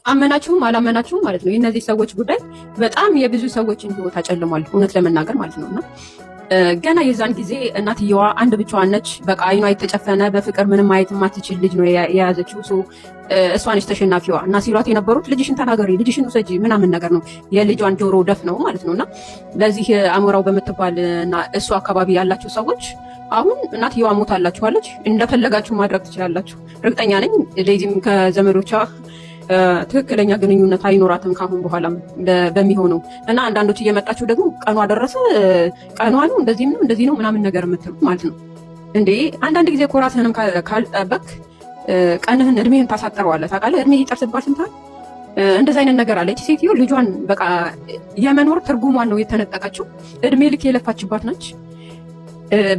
አመናችሁም አላመናችሁም ማለት ነው የእነዚህ ሰዎች ጉዳይ በጣም የብዙ ሰዎችን ህይወት አጨልሟል፣ እውነት ለመናገር ማለት ነውና ገና የዛን ጊዜ እናትየዋ አንድ ብቻዋን ነች። በቃ አይኗ የተጨፈነ በፍቅር ምንም ማየት የማትችል ልጅ ነው የያዘችው። እሷ ነች ተሸናፊዋ እና ሲሏት የነበሩት ልጅሽን ተናገሪ፣ ልጅሽን ውሰጂ ምናምን ነገር ነው። የልጇን ጆሮ ደፍ ነው ማለት ነውና ለዚህ አሞራው በምትባል እና እሱ አካባቢ ያላችሁ ሰዎች አሁን እናትየዋ ሞታላችኋለች፣ እንደፈለጋችሁ ማድረግ ትችላላችሁ። እርግጠኛ ነኝ ዴዚም ከዘመዶቿ ትክክለኛ ግንኙነት አይኖራትም ካሁን በኋላም በሚሆነው እና አንዳንዶች እየመጣችሁ ደግሞ ቀኗ ደረሰ፣ ቀኗ ነው፣ እንደዚህ ነው ምናምን ነገር የምትሉ ማለት ነው እንዴ። አንዳንድ ጊዜ እኮ ራስህንም ካልጠበቅ ቀንህን እድሜህን ታሳጥረዋለህ። ታውቃለህ፣ እድሜ ይጨርስባል ስንታል እንደዚህ አይነት ነገር አለች። ሴትዮ ልጇን በቃ የመኖር ትርጉሟን ነው የተነጠቀችው። እድሜ ልክ የለፋችባት ነች።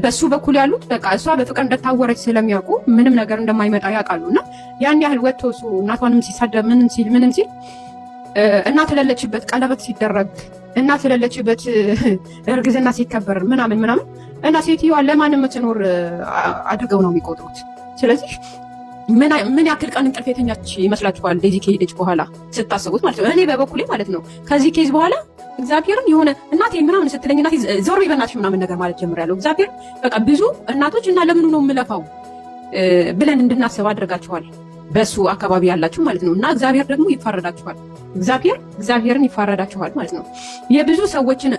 በሱ በኩል ያሉት በቃ እሷ በፍቅር እንደታወረች ስለሚያውቁ ምንም ነገር እንደማይመጣ ያውቃሉና ያን ያህል ወጥቶ እሱ እናቷንም ሲሳደብ ምንም ሲል እናት ለለችበት ቀለበት ሲደረግ እናት ለለችበት እርግዝና ሲከበር ምናምን እና ሴትዮዋ ለማንም የምትኖር አድርገው ነው የሚቆጥሩት። ስለዚህ ምን ያክል ቀን እንቅልፍ የተኛች ይመስላችኋል ዴዚ ከሄደች በኋላ ስታስቡት ማለት ነው። እኔ በበኩሌ ማለት ነው ከዚህ ኬዝ በኋላ እግዚአብሔርን የሆነ እናቴ ምናምን ስትለኝ እናቴ ዞር በእናትሽ ምናምን ነገር ማለት ጀምሬያለሁ። እግዚአብሔር በቃ ብዙ እናቶች እና ለምኑ ነው የምለፋው ብለን እንድናስብ አድርጋችኋል በሱ አካባቢ ያላችሁ ማለት ነው። እና እግዚአብሔር ደግሞ ይፋረዳችኋል። እግዚአብሔርን ይፋረዳችኋል ማለት ነው። የብዙ ሰዎችን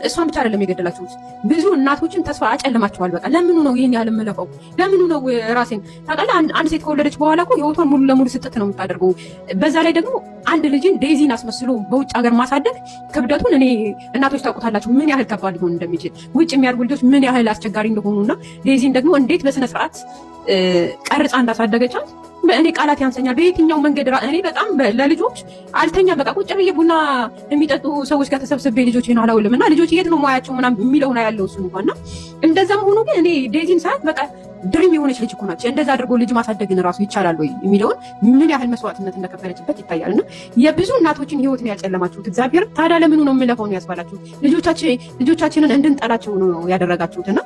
እሷን ብቻ አይደለም የገደላችሁት፣ ብዙ እናቶችን ተስፋ አጨልማችኋል። በቃ ለምኑ ነው ይሄን ያህል የምለፋው? ለምኑ ነው ራሴን ታውቃለህ። አንድ ሴት ከወለደች በኋላ እኮ ህይወቷን ሙሉ ለሙሉ ስጥት ነው የምታደርገው። በዛ ላይ ደግሞ አንድ ልጅን ዴዚን አስመስሎ በውጭ ሀገር ማሳደግ ክብደቱን እኔ እናቶች ታውቁታላችሁ ምን ያህል ከባድ ሊሆን እንደሚችል፣ ውጭ የሚያድጉ ልጆች ምን ያህል አስቸጋሪ እንደሆኑና ዴዚን ደግሞ እንዴት በስነ ስርዓት ቀርጻ እንዳሳደገቻት እኔ ቃላት ያንሰኛል። በየትኛው መንገድ እኔ በጣም ለልጆች አልተኛ በቃ ቁጭ ብዬ ቡና የሚጠጡ ሰዎች ጋር ተሰብስቤ ልጆቼን አላውልም እና ልጆች የት ነው ማያቸው ምናምን የሚለው ነው ያለው እሱ እንኳንና እንደዛም ሆኖ ግን እኔ ዴዚን ሰዓት በቃ ድሪም የሆነች ልጅ እኮ ናት። እንደዛ አድርጎ ልጅ ማሳደግን ራሱ ይቻላል ወይ የሚለውን ምን ያህል መስዋዕትነት እንደከፈለችበት ይታያልና የብዙ እናቶችን ህይወት ነው ያጨለማችሁት። እግዚአብሔር ታዲያ ለምኑ ነው የምለፈው ነው ያስባላችሁት? ልጆቻችንን እንድንጠላቸው ነው ያደረጋችሁትና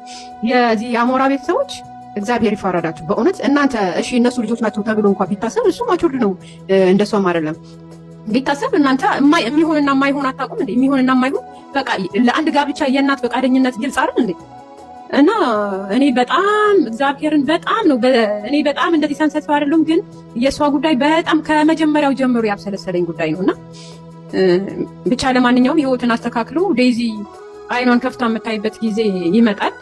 የዚህ የአሞራ ቤተሰቦች እግዚአብሔር ይፋረዳችሁ በእውነት። እናንተ እሺ እነሱ ልጆች ናቸው ተብሎ እንኳን ቢታሰብ እሱ ማቹርድ ነው እንደሷም አይደለም ቢታሰብ እናንተ የሚሆንና የማይሆን አታውቁም እንዴ? የሚሆንና የማይሆን በቃ ለአንድ ጋብቻ የእናት ፈቃደኝነት ግልጽ አይደል እንዴ? እና እኔ በጣም እግዚአብሔርን በጣም ነው እኔ በጣም እንደዚህ ሰንሰቲቭ አይደለም፣ ግን የሷ ጉዳይ በጣም ከመጀመሪያው ጀምሮ ያብሰለሰለኝ ጉዳይ ነውና ብቻ ለማንኛውም ህይወትን አስተካክሎ ዴዚ አይኗን ከፍታ የምታይበት ጊዜ ይመጣል።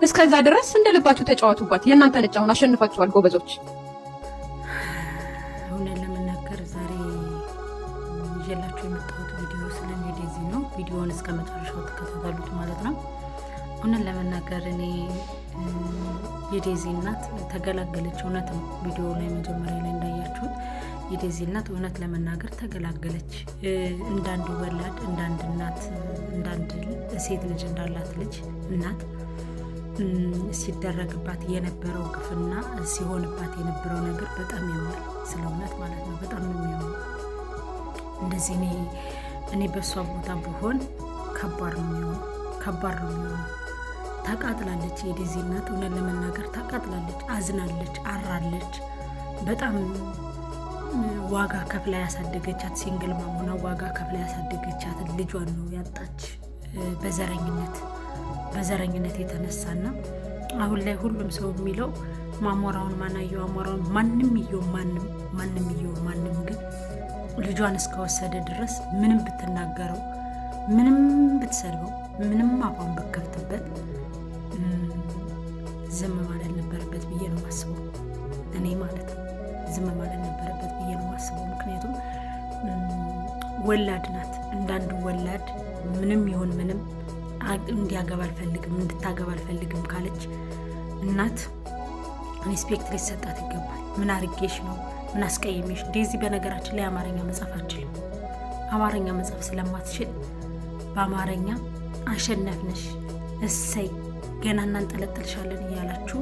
እስከዛ ድረስ እንደልባችሁ ተጫወቱባት። የእናንተ ነጭ አሁን አሸንፋችኋል ጎበዞች። እውነት ለመናገር ዛሬ ይዤላችሁ የመጣሁት ቪዲዮ ስለ ዴዚ ነው። ቪዲዮውን እስከ መጨረሻው ተከታተሉት ማለት ነው። እውነት ለመናገር እኔ የዴዚ እናት ተገላገለች። እውነት ነው። ቪዲዮ ላይ መጀመሪያ ላይ እንዳያችሁት የዴዚ እናት እውነት ለመናገር ተገላገለች። እንዳንድ ወላድ እንዳንድ እናት እንዳንድ ሴት ልጅ እንዳላት ልጅ እናት ሲደረግባት የነበረው ግፍና ሲሆንባት የነበረው ነገር በጣም ያማል። ስለ እውነት ማለት ነው በጣም ነው የሚያማው። እንደዚህ እኔ በሷ ቦታ ብሆን ከባድ ነው የሚሆነው። ታቃጥላለች የዴዚ እናት እውነት ለመናገር ታቃጥላለች፣ አዝናለች፣ አራለች። በጣም ዋጋ ከፍላ ያሳደገቻት ሲንግል ማሞና ዋጋ ከፍላ ያሳደገቻት ልጇን ነው ያጣች በዘረኝነት የተነሳና አሁን ላይ ሁሉም ሰው የሚለው ማሞራውን ማናየው አሞራውን ማንም ግን ልጇን እስከወሰደ ድረስ ምንም ብትናገረው ምንም ብትሰልበው ምንም አፏን ብከፍትበት ዝም ማለት ነበረበት ብዬ ነው ማስበው። እኔ ማለት ዝም ማለት ነበረበት ብዬ ነው ማስበው። ምክንያቱም ወላድ ናት። እንዳንዱ ወላድ ምንም ይሁን ምንም እንዲያገባ አልፈልግም እንድታገባ አልፈልግም ካለች እናት ሪስፔክት ሊሰጣት ይገባል። ምን አርጌሽ ነው? ምን አስቀይሜሽ? ዴዚ በነገራችን ላይ አማርኛ መጻፍ አትችልም። አማርኛ መጻፍ ስለማትችል በአማርኛ አሸነፍነሽ እሰይ ገና እናንጠለጥልሻለን እያላችሁ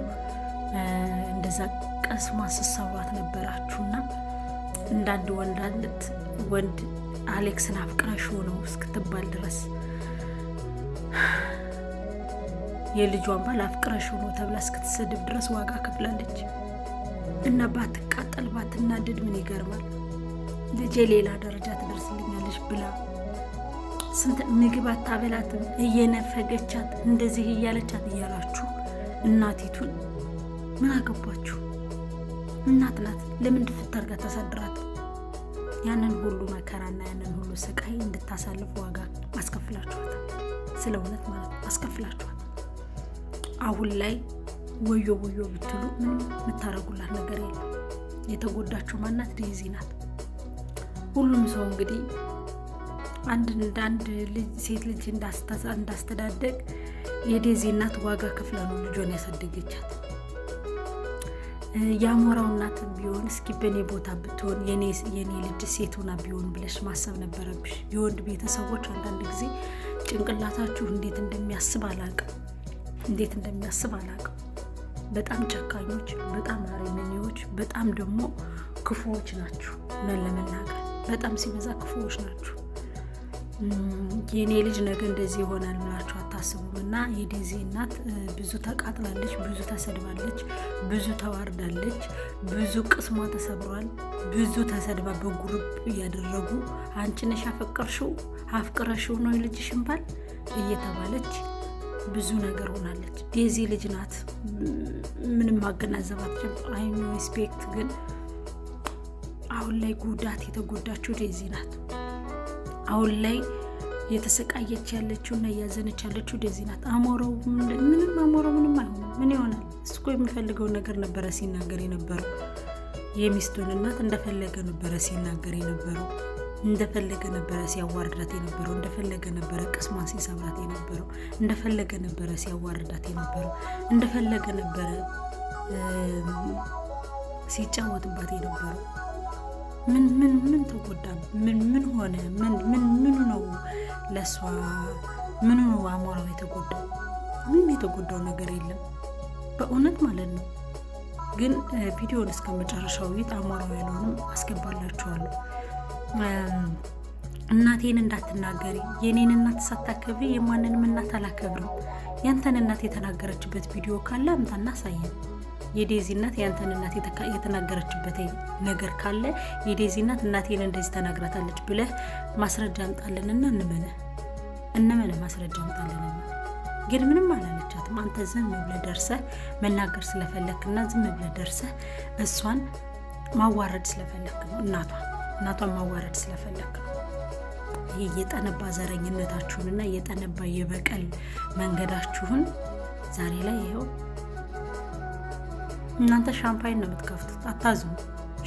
እንደዛ ቀስማ ስሰዋት ነበራችሁና እንዳንድ ወንድ አሌክስን አፍቅራሽ ነው እስክትባል ድረስ የልጇን ባል አፍቅራሽ ነው ተብላ እስክትሰድብ ድረስ ዋጋ ከፍላለች። እና ባትቃጠል ባትናደድ ምን ይገርማል? ልጄ ሌላ ደረጃ ትደርስልኛለች ብላ ስንት ምግብ አታበላትም እየነፈገቻት እንደዚህ እያለቻት እያላችሁ እናቲቱን ምን አገባችሁ? እናት ናት። ለምን ድፍት አድርጋ ተሰድራት? ያንን ሁሉ መከራና ያንን ሁሉ ስቃይ እንድታሳልፍ ዋጋ አስከፍላችኋታል። ስለ እውነት ማለት አስከፍላችኋት። አሁን ላይ ወዮ ወዮ ብትሉ ምንም የምታረጉላት ነገር የለም። የተጎዳችሁ ማናት? ዴዚ ናት። ሁሉም ሰው እንግዲህ አንድ ልጅ ሴት ልጅ እንዳስተዳደግ የዴዚ እናት ዋጋ ከፍላ ነው ልጇን ያሳደገቻት። የአሞራው እናት ቢሆን እስኪ በኔ ቦታ ብትሆን የኔ ልጅ ሴቱና ቢሆን ብለሽ ማሰብ ነበረብሽ። የወንድ ቤተሰቦች አንዳንድ ጊዜ ጭንቅላታችሁ እንዴት እንደሚያስብ አላቅም። በጣም ጨካኞች፣ በጣም አረመኔዎች፣ በጣም ደግሞ ክፉዎች ናችሁ። ነን ለመናገር በጣም ሲበዛ ክፉዎች ናችሁ። የኔ ልጅ ነገ እንደዚህ ይሆናል ብላችሁ አታስቡም። እና የዴዚ እናት ብዙ ተቃጥላለች፣ ብዙ ተሰድባለች፣ ብዙ ተዋርዳለች፣ ብዙ ቅስሟ ተሰብሯል፣ ብዙ ተሰድባ በጉሩፕ እያደረጉ አንቺ ነሽ አፍቅረሽው ነው የልጅሽን ባል እየተባለች ብዙ ነገር ሆናለች። ዴዚ ልጅ ናት፣ ምንም ማገናዘባት አይ ሪስፔክት። ግን አሁን ላይ ጉዳት የተጎዳችው ዴዚ ናት። አሁን ላይ የተሰቃየች ያለችው እና እያዘነች ያለችው ዴዚ ናት። አሞራው ምንም አይሆንም። ምን ይሆናል? እሱ እኮ የሚፈልገው ነገር ነበረ ሲናገር የነበረው። የሚስቱን እናት እንደፈለገ ነበረ ሲናገር የነበረው። እንደፈለገ ነበረ ሲያዋርዳት የነበረው። እንደፈለገ ነበረ ቅስሟን ሲሰብራት የነበረው። እንደፈለገ ነበረ ሲያዋርዳት የነበረው። እንደፈለገ ነበረ ሲጫወትባት የነበረው። ምን ተጎዳ? ምን ሆነ? ምኑ ነው ለሷ? ምኑ ነው አሞራው የተጎዳው? ምንም የተጎዳው ነገር የለም በእውነት ማለት ነው። ግን ቪዲዮን እስከ መጨረሻው አሞራው ያለውንም አስገባላችኋለሁ። እናቴን እንዳትናገሪ፣ የኔን እናት ሳታከብሪ የማንንም እናት አላከብርም። ያንተን እናት የተናገረችበት ቪዲዮ ካለ አምጣና አሳየን። የዴዚ እናት ያንተን እናት የተናገረችበት ነገር ካለ የዴዚ እናት እናቴን እንደዚህ ተናግራታለች ብለህ ማስረጃ አምጣልንና እንመነ ማስረጃ አምጣልንና። ግን ምንም አላለቻትም። አንተ ዝም ብለህ ደርሰህ መናገር ስለፈለክና ዝም ብለህ ደርሰህ እሷን ማዋረድ ስለፈለክ ነው። እናቷን ማዋረድ ስለፈለክ ነው። ይህ የጠነባ ዘረኝነታችሁንና የጠነባ የበቀል መንገዳችሁን ዛሬ ላይ ይኸው እናንተ ሻምፓይን ነው የምትከፍቱት። አታዝሙ።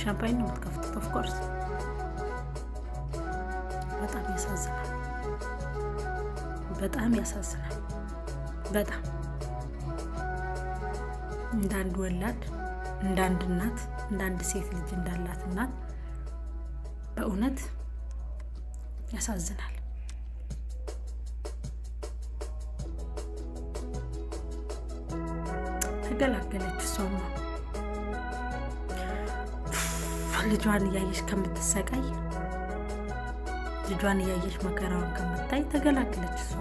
ሻምፓይን ነው የምትከፍቱት። ኦፍኮርስ በጣም ያሳዝናል። በጣም ያሳዝናል። በጣም እንዳንድ ወላድ፣ እንዳንድ እናት፣ እንዳንድ ሴት ልጅ እንዳላት እናት በእውነት ያሳዝናል። ተገላገለች። እሷማ ልጇን እያየች ከምትሰቃይ፣ ልጇን እያየች መከራውን ከምታይ ተገላገለች። እሷ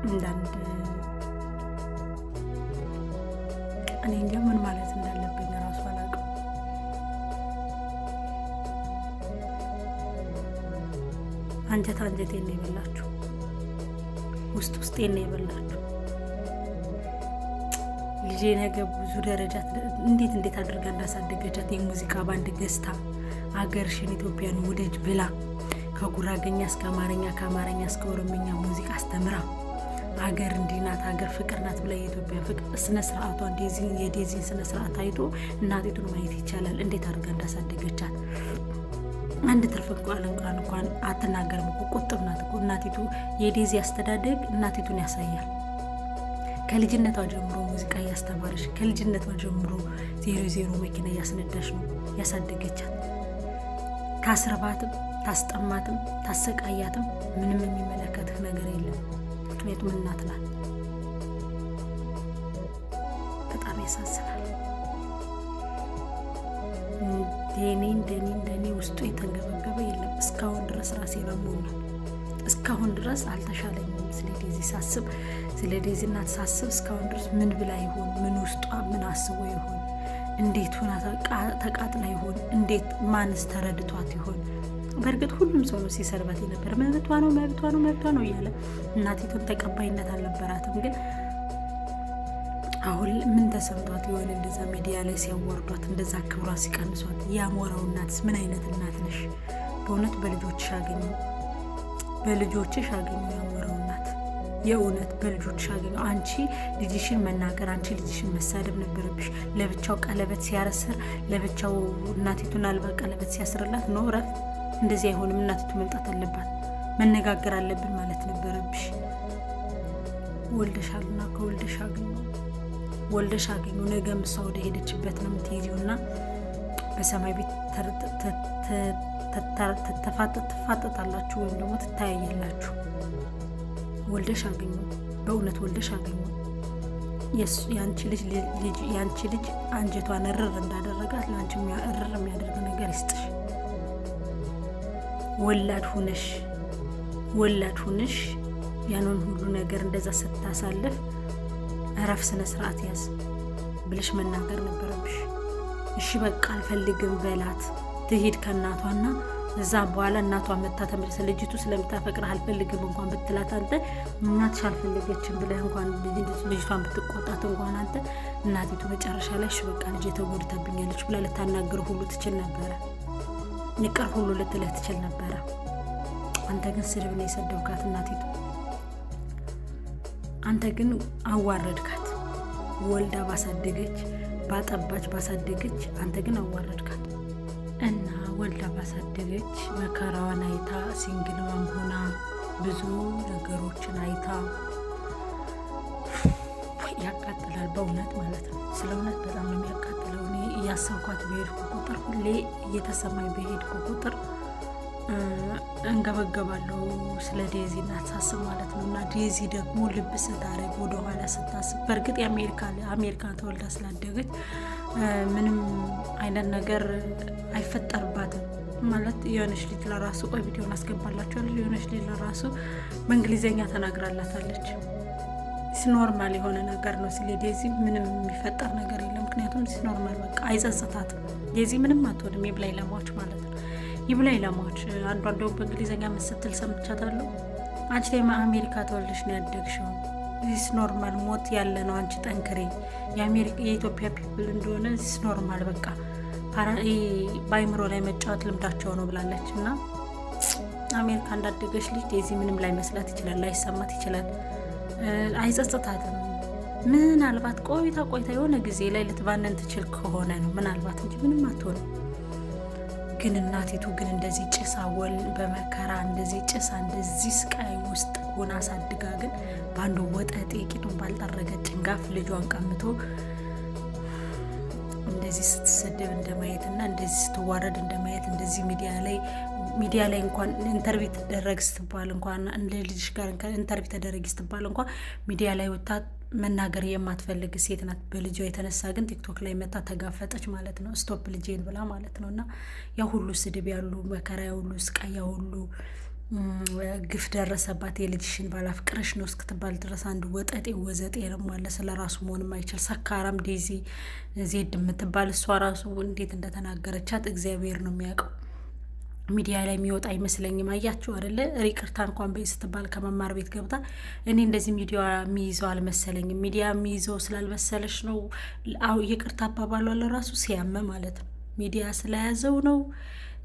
እንዳንድ እኔ እንጃ ምን ማለት እንዳለብኝ ራሱ አላውቅም። አንጀቴን ነው የበላችሁ፣ ውስጤን ነው የበላችሁ። ልጄ ነገ ብዙ ደረጃ እንዴት አድርጋ እንዳሳደገቻት የሙዚቃ ባንድ ገዝታ አገርሽን ኢትዮጵያን ውደጅ ብላ ከጉራገኛ እስከ አማርኛ ከአማርኛ እስከ ኦሮምኛ ሙዚቃ አስተምራ አገር እንዲህ ናት፣ አገር ፍቅር ናት ብላ የኢትዮጵያ ፍቅር ስነ ስርዓቷን የዴዚን ስነ ስርዓት አይቶ እናቲቱን ማየት ይቻላል። እንዴት አድርጋ እንዳሳደገቻት አንድ ትርፍ እንኳን አትናገርም እኮ፣ ቁጥብ ናት እኮ እናቲቱ። የዴዚ አስተዳደግ እናቲቱን ያሳያል። ከልጅነቷ ጀምሮ ሙዚቃ እያስተማረች፣ ከልጅነቷ ጀምሮ 00 መኪና እያስነዳች ነው ያሳደገቻት። ታስርባትም፣ ታስጠማትም፣ ታሰቃያትም ምንም የሚመለከትህ ነገር የለም። ምክንያቱም እናት ናት። በጣም ያሳዝናል። እንደኔ ውስጡ የተንገበገበ የለም። እስካሁን ድረስ ራሴ ረሞኛል። እስካሁን ድረስ አልተሻለኝም። ስለ ዴዚ ሳስብ፣ ስለ ዴዚ እናት ሳስብ እስካሁን ድረስ ምን ብላ ይሆን? ምን ውስጧ ምን አስቦ ይሆን? እንዴት ሆና ተቃጥላ ይሆን? እንዴት ማንስ ተረድቷት ይሆን? በእርግጥ ሁሉም ሰው ነው ሲሰርባት የነበር መብቷ ነው እያለ እናቲቱን ተቀባይነት አልነበራትም። ግን አሁን ምን ተሰምቷት የሆነ እንደዛ ሚዲያ ላይ ሲያዋርዷት፣ እንደዛ ክብሯ ሲቀንሷት፣ ያሞራው እናትስ ምን አይነት እናት ነሽ? በእውነት በልጆችሽ አገኘው ያሞራው እናት፣ የእውነት በልጆችሽ አገኘው። አንቺ ልጅሽን መናገር፣ አንቺ ልጅሽን መሳደብ ነበረብሽ። ለብቻው ቀለበት ሲያረስር፣ ለብቻው እናቲቱን አልባ ቀለበት ሲያስርላት ነው ረፍ። እንደዚህ አይሆንም። እናቲቱ መምጣት አለባት፣ መነጋገር አለብን ማለት ነበረብሽ። ወልደሻልና ወልደሽ አገኘው። ነገም እሷ ወደ ሄደችበት ነው የምትሄጂው እና በሰማይ ቤት ትፋጠጣላችሁ ወይም ደግሞ ትታያያላችሁ። ወልደሽ አገኘው፣ በእውነት ወልደሽ አገኘው። ያንቺ ልጅ አንጀቷን እርር እንዳደረጋት ለአንቺ እርር የሚያደርግ ነገር ይስጥሽ። ወላድ ሁነሽ ያንን ሁሉ ነገር እንደዛ ስታሳልፍ እረፍ፣ ስነ ስርዓት ያዝ ብለሽ መናገር ነበረብሽ። እሺ በቃ አልፈልግም በላት፣ ትሄድ ከእናቷና እዛ በኋላ እናቷ መታ ተመልሰ ልጅቱ ስለምታፈቅር አልፈልግም እንኳን ብትላት አንተ እናትሽ አልፈለገችም ብለህ እንኳን ልጅቷን ብትቆጣት እንኳን አንተ እናቲቱ መጨረሻ ላይ እሺ በቃ ልጅ ተጎድታብኛለች ብላ ልታናገር ሁሉ ትችል ነበረ። ንቀር ሁሉ ልትልህ ትችል ነበረ። አንተ ግን ስድብ ነው የሰደብካት እናቲቱ። አንተ ግን አዋረድካት። ወልዳ ባሳደገች ባጠባች ባሳደገች፣ አንተ ግን አዋረድካት እና ወልዳ ባሳደገች መከራዋን አይታ ሲንግልዋም ሆና ብዙ ነገሮችን አይታ ያቃጥላል። በእውነት ማለት ነው። ስለ እውነት በጣም ነው የሚያቃጥለው። እኔ እያሰብኳት በሄድኩ ቁጥር፣ ሁሌ እየተሰማኝ በሄድኩ ቁጥር እንገበገባለሁ ስለ ዴዚ እናት ሳስብ ማለት ነው። እና ዴዚ ደግሞ ልብ ስታረግ ወደኋላ ስታስብ፣ በእርግጥ አሜሪካ ተወልዳ ስላደገች ምንም አይነት ነገር አይፈጠርባትም ማለት የሆነች ልጅ ለራሱ ቆይ ቪዲዮን አስገባላችኋለሁ። የሆነች ልጅ ለራሱ በእንግሊዝኛ ተናግራላታለች። ኖርማል የሆነ ነገር ነው። ስለ ዴዚ ምንም የሚፈጠር ነገር የለም። ምክንያቱም ኖርማል በቃ አይጸጽታትም። ዴዚ ምንም አትሆንም። ይብላኝ ለሟች ማለት ነው። ይብላኝ ለሟች። አንዷ እንደውም በእንግሊዝኛ ስትል ሰምቻታለሁ። አንቺ ላይ አሜሪካ ተወልደሽ ነው ያደግሽው፣ ዚስ ኖርማል ሞት ያለ ነው፣ አንቺ ጠንክሬ፣ የኢትዮጵያ ፒፕል እንደሆነ ዚስ ኖርማል በቃ በአይምሮ ላይ መጫወት ልምዳቸው ነው ብላለች። እና አሜሪካ እንዳደገች ልጅ ዴዚ ምንም ላይ መስላት ይችላል፣ ላይሰማት ይችላል። አይጸጽታትም። ምናልባት ቆይታ የሆነ ጊዜ ላይ ልትባነን ትችል ከሆነ ነው ምናልባት እንጂ ምንም አትሆንም። ግን እናቲቱ ግን እንደዚህ ጭሳ በመከራ እንደዚህ ጭሳ እንደዚህ ስቃይ ውስጥ ሆና አሳድጋ ግን በአንዱ ወጠጤ ቂጡን ባልጠረገ ጭንጋፍ ልጇን ቀምቶ እንደዚህ ስትሰደብ እንደማየት እና እንደዚህ ስትዋረድ እንደማየት እንደዚህ ሚዲያ ላይ እንኳን ኢንተርቪው ተደረግ ስትባል እንኳን እንደ ልጅሽ ጋር ኢንተርቪው ተደረግ ስትባል እንኳን ሚዲያ ላይ ወጣ መናገር የማትፈልግ ሴት ናት። በልጇ የተነሳ ግን ቲክቶክ ላይ መጣ ተጋፈጠች ማለት ነው። ስቶፕ ልጄን ብላ ማለት ነው። እና ያ ሁሉ ስድብ ያሉ መከራ ሁሉ ስቃይ ሁሉ ግፍ ደረሰባት። የልጅሽን ባላፍቅረሽ ነው እስክትባል ድረስ አንድ ወጠጤ ወዘጤ ረሟለ ስለ ራሱ መሆን የማይችል ሰካራም ዴዚ ዜድ የምትባል እሷ ራሱ እንዴት እንደተናገረቻት እግዚአብሔር ነው የሚያውቀው። ሚዲያ ላይ የሚወጣ አይመስለኝም። አያችሁ አይደለ? ይቅርታ እንኳን በይ ስትባል ከመማር ቤት ገብታ እኔ እንደዚህ ሚዲያ የሚይዘው አልመሰለኝም። ሚዲያ የሚይዘው ስላልመሰለሽ ነው ይቅርታ አባባሏ ለራሱ ሲያመ ማለት ነው። ሚዲያ ስለያዘው ነው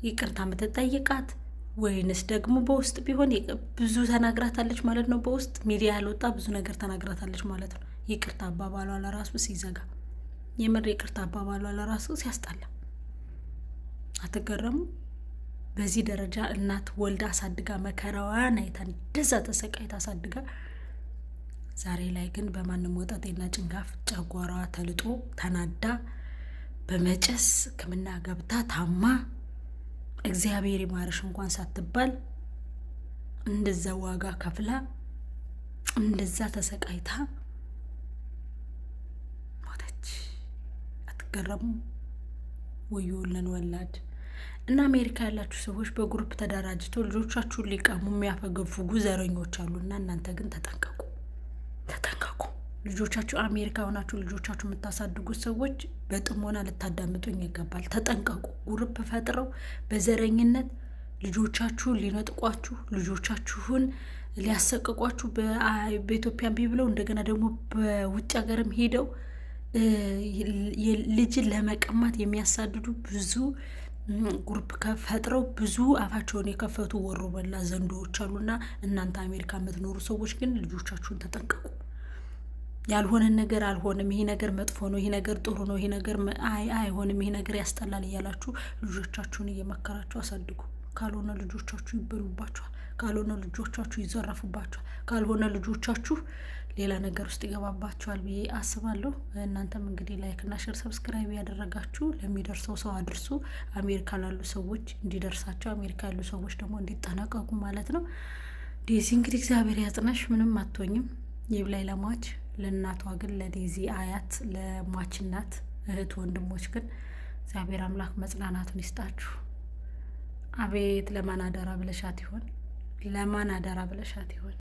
ይቅርታ የምትጠይቃት ወይንስ ደግሞ በውስጥ ቢሆን ብዙ ተናግራታለች ማለት ነው። በውስጥ ሚዲያ ያልወጣ ብዙ ነገር ተናግራታለች ማለት ነው። ይቅርታ አባባሏ ለራሱ ሲዘጋ፣ የምር ይቅርታ አባባሏ ለራሱ ሲያስጠላ። አትገረሙ? በዚህ ደረጃ እናት ወልዳ አሳድጋ መከራዋን አይታ እንደዛ ተሰቃይታ አሳድጋ፣ ዛሬ ላይ ግን በማንም ወጣቴና ጭንጋፍ ጨጓራዋ ተልጦ ተናዳ በመጨስ ሕክምና ገብታ ታማ እግዚአብሔር ይማርሽ እንኳን ሳትባል እንደዛ ዋጋ ከፍላ እንደዛ ተሰቃይታ ሞተች። አትገረሙ? ወዮልን ወላድ። እና አሜሪካ ያላችሁ ሰዎች በግሩፕ ተደራጅተው ልጆቻችሁን ሊቀሙ የሚያፈገፍጉ ዘረኞች አሉና እናንተ ግን ተጠንቀቁ። ልጆቻችሁ አሜሪካ ሆናችሁ ልጆቻችሁ የምታሳድጉት ሰዎች በጥሞና ልታዳምጡኝ ይገባል። ተጠንቀቁ። ጉርፕ ፈጥረው በዘረኝነት ልጆቻችሁን ሊነጥቋችሁ፣ ልጆቻችሁን ሊያሰቅቋችሁ በኢትዮጵያ እምቢ ብለው እንደገና ደግሞ በውጭ ሀገርም ሄደው ልጅን ለመቀማት የሚያሳድዱ ብዙ ግሩፕ ፈጥረው ብዙ አፋቸውን የከፈቱ ወሮ በላ ዘንዶዎች አሉና እናንተ አሜሪካ የምትኖሩ ሰዎች ግን ልጆቻችሁን ተጠንቀቁ። ያልሆነን ነገር አልሆንም፣ ይሄ ነገር መጥፎ ነው፣ ይሄ ነገር ጥሩ ነው፣ ይሄ ነገር አይሆንም፣ ይሄ ነገር ያስጠላል እያላችሁ ልጆቻችሁን እየመከራችሁ አሳድጉ። ካልሆነ ልጆቻችሁ ይበሉባችኋል፣ ካልሆነ ልጆቻችሁ ይዘረፉባችኋል፣ ካልሆነ ልጆቻችሁ ሌላ ነገር ውስጥ ይገባባችኋል ብዬ አስባለሁ። እናንተም እንግዲህ ላይክ እና ሼር ሰብስክራይብ ያደረጋችሁ ለሚደርሰው ሰው አድርሱ። አሜሪካ ላሉ ሰዎች እንዲደርሳቸው፣ አሜሪካ ያሉ ሰዎች ደግሞ እንዲጠነቀቁ ማለት ነው። ዴዚ እንግዲህ እግዚአብሔር ያጽናሽ፣ ምንም አትሆኝም። ይብላኝ ለሟች ለእናቷ ግን ለዴዚ አያት ለሟች እናት እህት ወንድሞች ግን እግዚአብሔር አምላክ መጽናናቱን ይስጣችሁ። አቤት ለማን አደራ ብለሻት ይሆን? ለማን አደራ ብለሻት ይሆን?